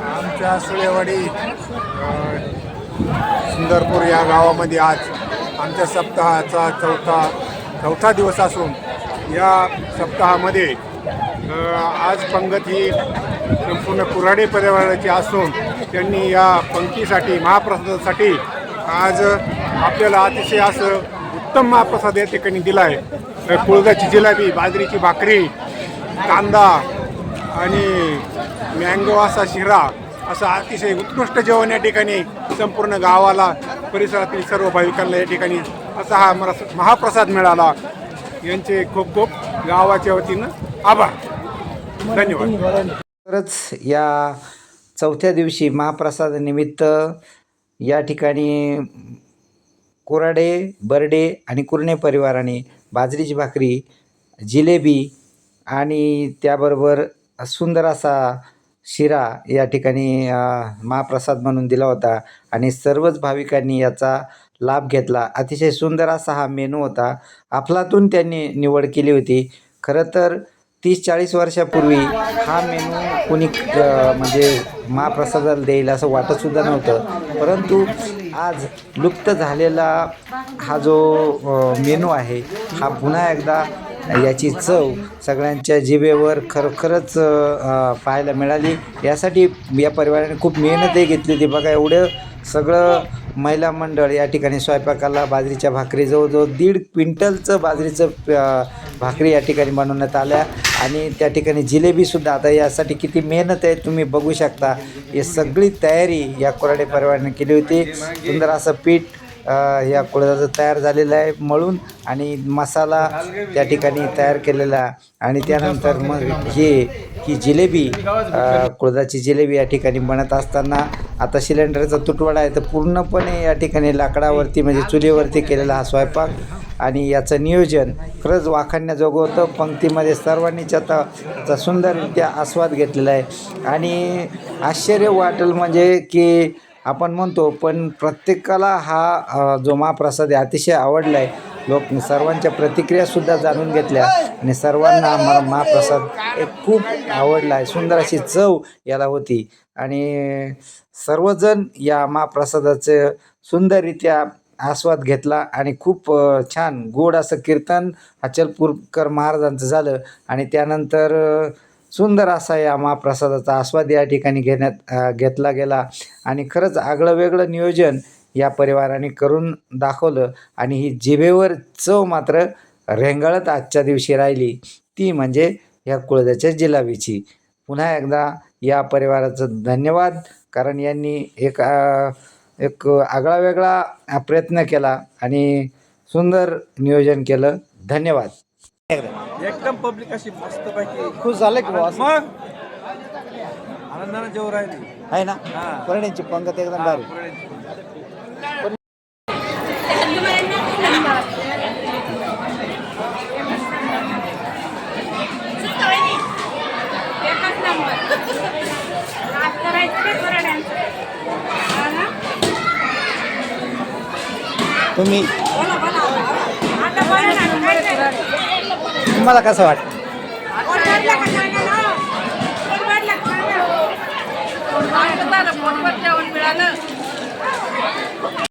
आमच्या सुळेवाडी सुंदरपूर या गावामध्ये आज आमच्या सप्ताहाचा चौथा दिवस असून या सप्ताहामध्ये आज पंगत ही संपूर्ण कुऱ्हाडे परिवाराची असून त्यांनी या पंक्तीसाठी महाप्रसादासाठी आज आपल्याला अतिशय असं उत्तम महाप्रसाद या ठिकाणी दिला आहे. कुळदाची जिलेबी, बाजरीची भाकरी, कांदा आणि मँगो असा शिरा असं अतिशय उत्कृष्ट जेवण या ठिकाणी संपूर्ण गावाला परिसरातील सर्व भाविकांना या ठिकाणी असा हा महाप्रसाद मिळाला. यांचे खूप खूप गावाच्या वतीनं आभार. धन्यवाद. खरंच या चौथ्या दिवशी महाप्रसादानिमित्त या ठिकाणी कोराडे, बर्डे आणि कुरणे परिवाराने बाजरीची भाकरी, जिलेबी आणि त्याबरोबर सुंदर असा शिरा या ठिकाणी महाप्रसाद म्हणून दिला होता आणि सर्वच भाविकांनी याचा लाभ घेतला. अतिशय सुंदर असा हा मेनू होता. अफलातून त्यांनी निवड केली होती. खरं तर 30-40 वर्षापूर्वी हा मेनू कोणी म्हणजे महाप्रसादाला देईल असं वाटतसुद्धा नव्हतं, परंतु आज लुप्त झालेला हा जो मेनू आहे हा पुन्हा एकदा याची चव सगळ्यांच्या जिभेवर खरोखरच पाहायला मिळाली. यासाठी या परिवाराने खूप मेहनतही घेतली होती. बघा, एवढं सगळं महिला मंडळ या ठिकाणी स्वयंपाकाला बाजरीच्या भाकरी जवळजवळ 1.5 क्विंटलचं बाजरीचं भाकरी या ठिकाणी बनवण्यात आल्या आणि त्या ठिकाणी जिलेबीसुद्धा. आता यासाठी किती मेहनत आहे तुम्ही बघू शकता. ही सगळी तयारी या कोराडे परिवाराने केली होती. सुंदर असं पीठ या कुळदाचं तयार झालेलं आहे मळून आणि मसाला त्या ठिकाणी तयार केलेला आणि त्यानंतर मग ही जिलेबी कुळदाची जिलेबी या ठिकाणी बनत असताना आता सिलेंडरचा तुटवडा आहे तर पूर्णपणे या ठिकाणी लाकडावरती म्हणजे चुलीवरती केलेला हा स्वयंपाक आणि याचं नियोजन खरंच वाखाणण्याजोगं होतं. पंक्तीमध्ये सर्वांनीच आता सुंदररित्या आस्वाद घेतलेला आहे आणि आश्चर्य वाटेल म्हणजे की आपण म्हणतो पण प्रत्येकाला हा जो महाप्रसाद आहे अतिशय आवडला आहे. लोक सर्वांच्या प्रतिक्रियासुद्धा जाणून घेतल्या आणि सर्वांना महाप्रसाद एक खूप आवडला आहे. सुंदर अशी चव याला होती आणि सर्वजण या महाप्रसादाचं सुंदररित्या आस्वाद घेतला आणि खूप छान गोड असं कीर्तन अचलपूरकर महाराजांचं झालं आणि त्यानंतर सुंदर असा या महाप्रसादाचा आस्वाद या ठिकाणी घेतला गेला आणि खरंच आगळं वेगळं नियोजन या परिवाराने करून दाखवलं आणि ही जिभेवर चव मात्र रेंगाळत आजच्या दिवशी राहिली, ती म्हणजे ह्या कुळदाच्या जिलेबीची. पुन्हा एकदा या परिवाराचं धन्यवाद, कारण यांनी एक आगळा वेगळा प्रयत्न केला आणि सुंदर नियोजन केलं. धन्यवाद. एकदम पब्लिक अशी मस्त पैकी खुश झालं की बॉस? मग आनंदाने जेव राहिली आहे ना. कोरड्यांची पंगत एकदम भारी. तुम्हाला कसं वाटतं? जेवण मिळालं